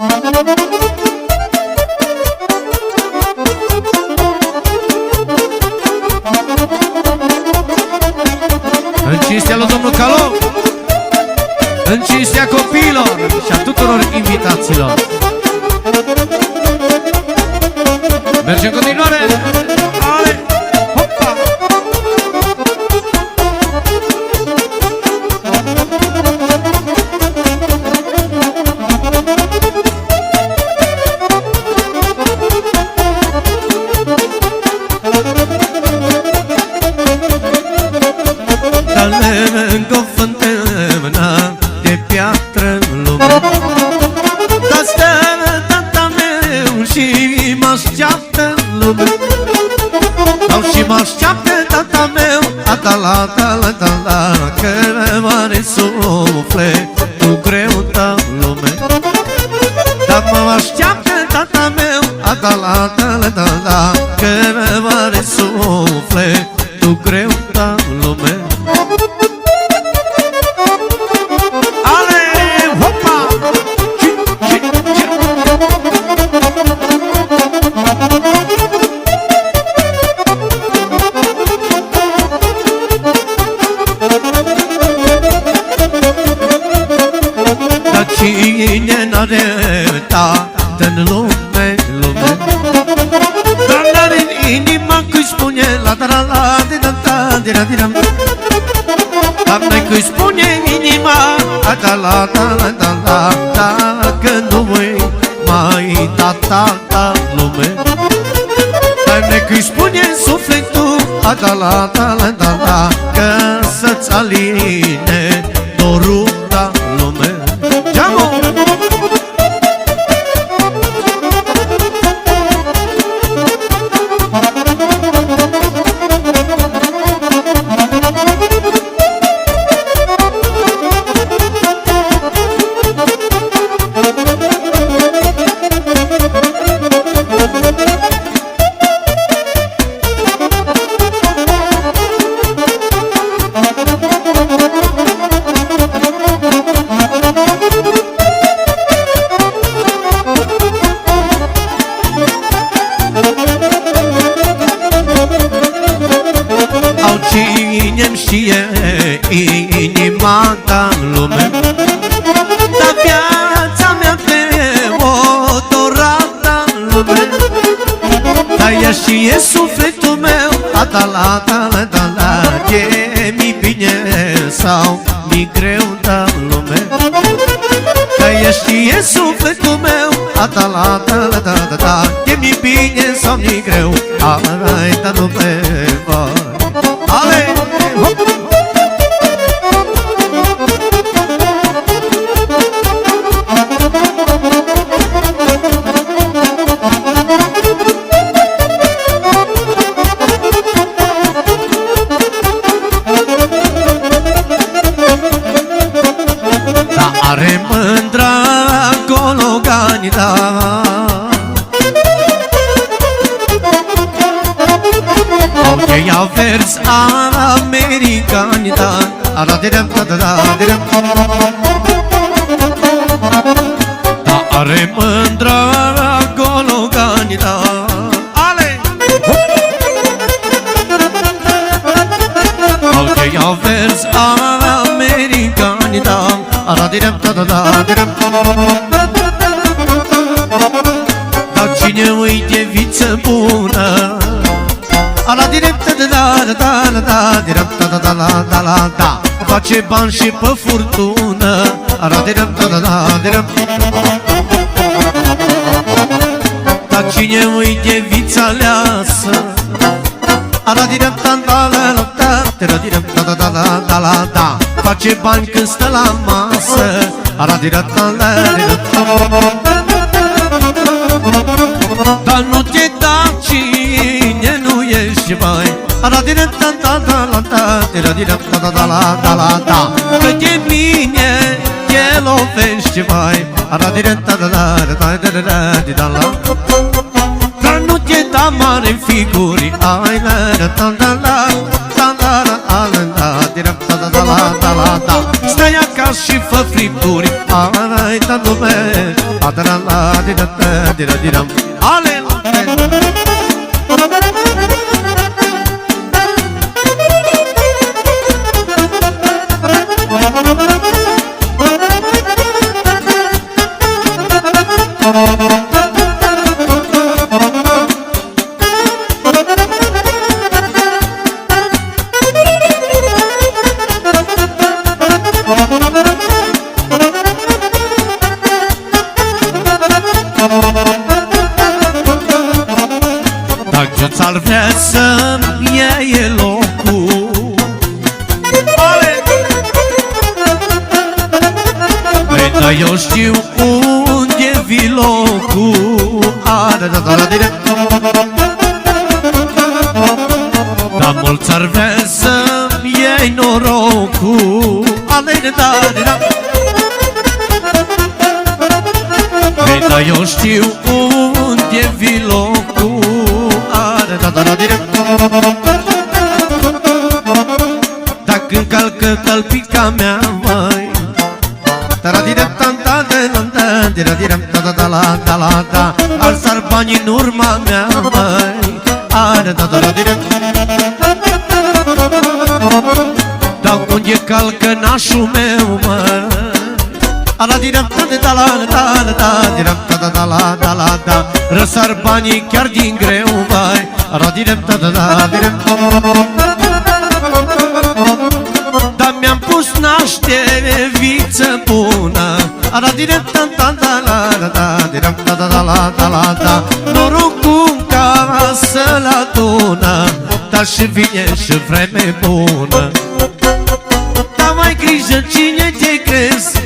În cinstea lui domnul Calo, în cinstea copiilor și a tuturor invitaților. Mergem în continuare. Ale, hopa! Încă o fântână de piatră în lume, dar stă tata meu și mă așteaptă în lume. Sau și mă așteaptă tata meu, atala, că mare sufletul greu ta în lume. Dar mă așteaptă tata meu, atala, că mare sufletul greu ta în lume. Cine n-are tată-n lume, dar n-are în inima când spune la da-da-la-di-da-da-di-da-di-da. Dar n-ai când spune inima da-da-la-da-la-da-la, dacă nu voi mai tata lume. Dar n-ai când spune sufletul da-da-la-da-la-da-la, că să-ți aline dorul da lume. Cine-mi știe inima ta-n lume, dar viața mea deodorată-n lume. Dar ea știe sufletul meu, atala, e mi bine sau mi greu ta-n lume. Dar ea știe sufletul meu, atala, e mi bine sau mi greu, ai ta lume, vai. Ale, hop! Da are mândra Gologani, da. Ia vers americani, da. Ara-di-dam, da-da-da-di-dam. Da are mândra Gologani, da. Ale! Ia vers americani, da. Ara-di-dam, da-da-da-di-dam. Dar cine uite viță bună, ala directă de da, face bani și pe furtună, ala directă de dar cine uite vița aleasă, ala directă da, face bani când stă la masă, ala directă dar nu te da cine nu ești mai, că de mine te lovești mai, dar nu te da mare figuri, stai acasă și fă fripturi. Ai, da lume, adra-la, dira-da, dira-diram. Ale! Dacă ți-ar vrea să-mi iei locul, păi da, eu știu unde vii locul. Dar mulți ar vrea să-mi iei norocul. Păi da, eu știu unde vii locul. Dacă încalcă tălpica mea, măi, ar sar banii în urma mea, măi. Dar unde calcă nașul meu, măi, răsar banii chiar din greu, măi. Dar mi-am pus naștere viță bună. Norocul în casă la dună, dar și vine și vreme bună. Dar mai grijă cine te crezi.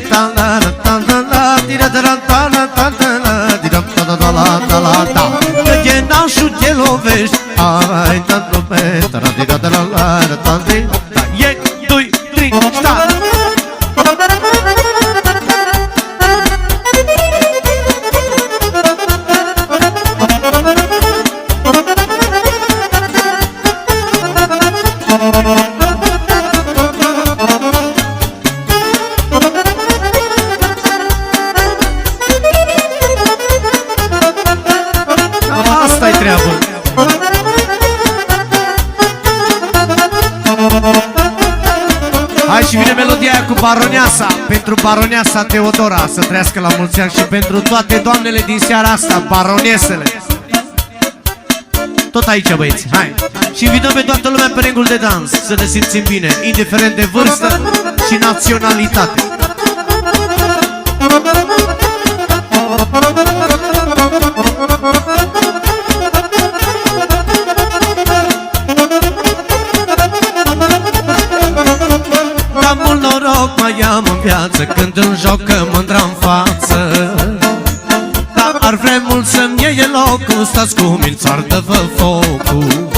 Că de nașul te lovești. Ai, da, lume. 1, 2, 3, stai. Asta-i treabă. Hai și vine melodia aia cu baroneasa. Pentru baroneasa Teodora, să trăiască la mulți ani. Și pentru toate doamnele din seara asta, baronesele. Tot aici, băieți, hai. Și invităm pe toată lumea pe ringul de dans, să ne simțim bine, indiferent de vârstă și naționalitate. Dar mult noroc mai am în viață când îmi joacă mândra-n față. Dar ar vrea mult să-mi iei locul, stați cu mine, țardă-vă focul.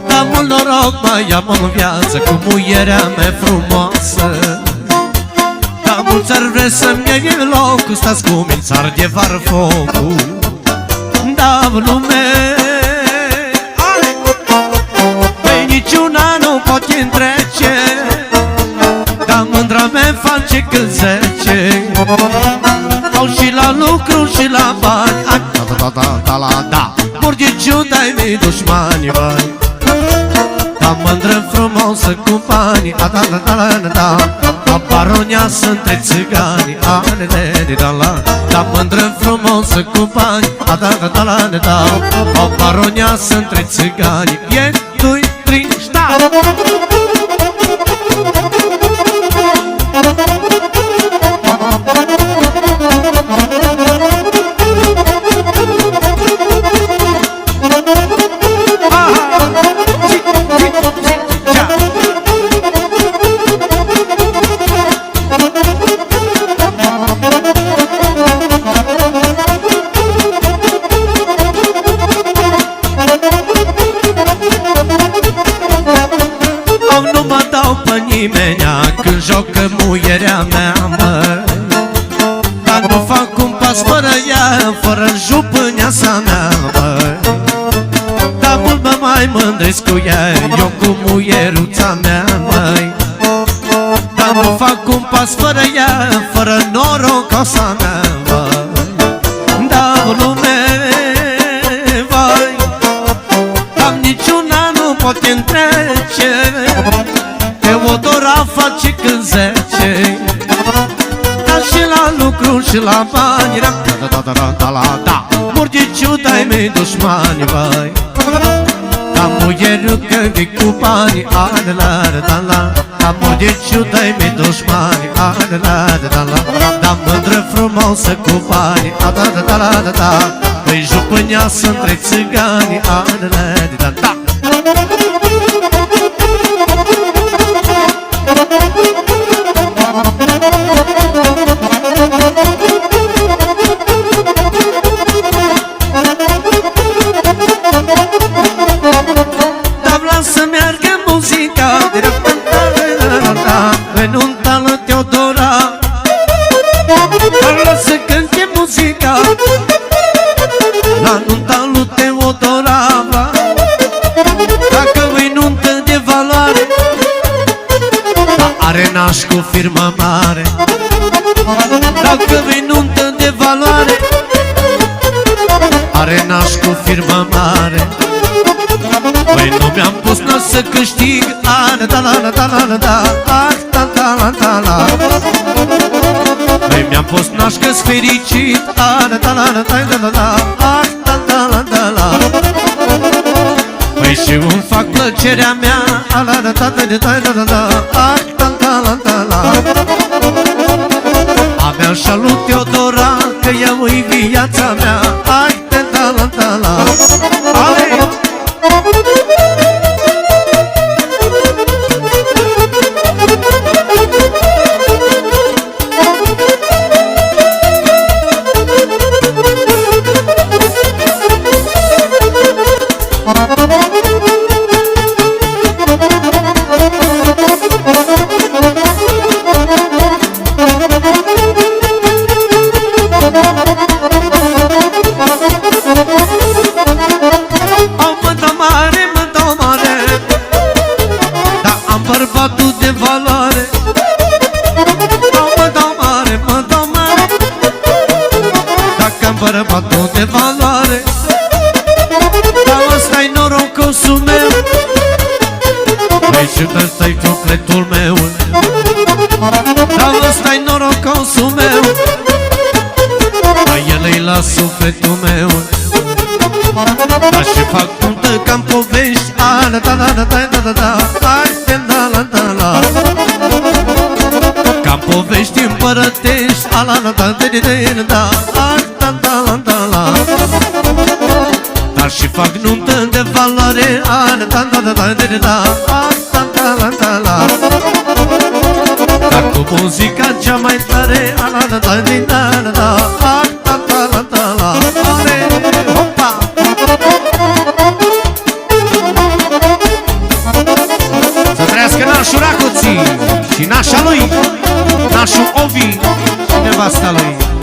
Dar mult noroc mai am în viață cu muierea mea frumoasă. Dar mulți ar vrea să-mi iei locul, stați cu mine, țarde var focul. Da, lume, păi niciuna nu poate întrece, dar mândra mea face când zece. Au și la lucru și la bani. Da, mor de ciudai mei dușmani, vai. Da, mândră frumoasă cu banii. Da, baroneasă între țigani. Da, mândră frumoasă cu bani. Da, o baroneasă între țigani. 1, 2, 3, stai! Nu mă dau pe nimenea când jocă muierea mea, mă. Dar nu fac un pas fără ea, fără jupâneasa mea, mă. Dar mult mă mai mândresc cu ea, eu cu muieruța mea, măi. Dar Nu fac un pas fără ea, fără norocoasa mea, vai. Dau lume, vai. Am niciuna nu poate întrece, Teodora face când zece. Dar și la lucru și la bani, da, murdiciu dai mei dușmani, vai. Ca muierul că vii cu bani, la. Ca murdiciu dai mei dușmani, la. Da mândră frumoasă cu bani, da. Păi jupâneasă între țigani, da. Dar vreau să meargă muzica în nunta lui Teodora. Dar vreau să cânte muzica la nunta lui Teodora. Dacă îi nuntă de valoare, are naș cu firmă mare. Dacă îi nuntă de valoare, are naș cu firmă mare. Păi nu mi-am pus n-o să câștig, da. Păi mi-am pus naș că-s fericit, da. Păi și îmi fac plăcerea mea, da. Abia și-a lui Teodora, că ea-i viața mea, da. Ale! Bărbatul de valoare, mă dau mare. Dacă am bărbatul de valoare, dar ăsta-i norocosul meu. Păi și ăsta-i sufletul meu, dar ăsta-i norocosul meu. Dar el-i la sufletul meu. Dar și fac nuntă ca-n povești, da. Ca-n povești împărătești, da. Dar și fac nuntă de valoare, da. Dar cu muzica cea mai tare, da. Hopa! Să trăiască nașul Racoții și nașa lui, nașul Ovi și nevasta lui.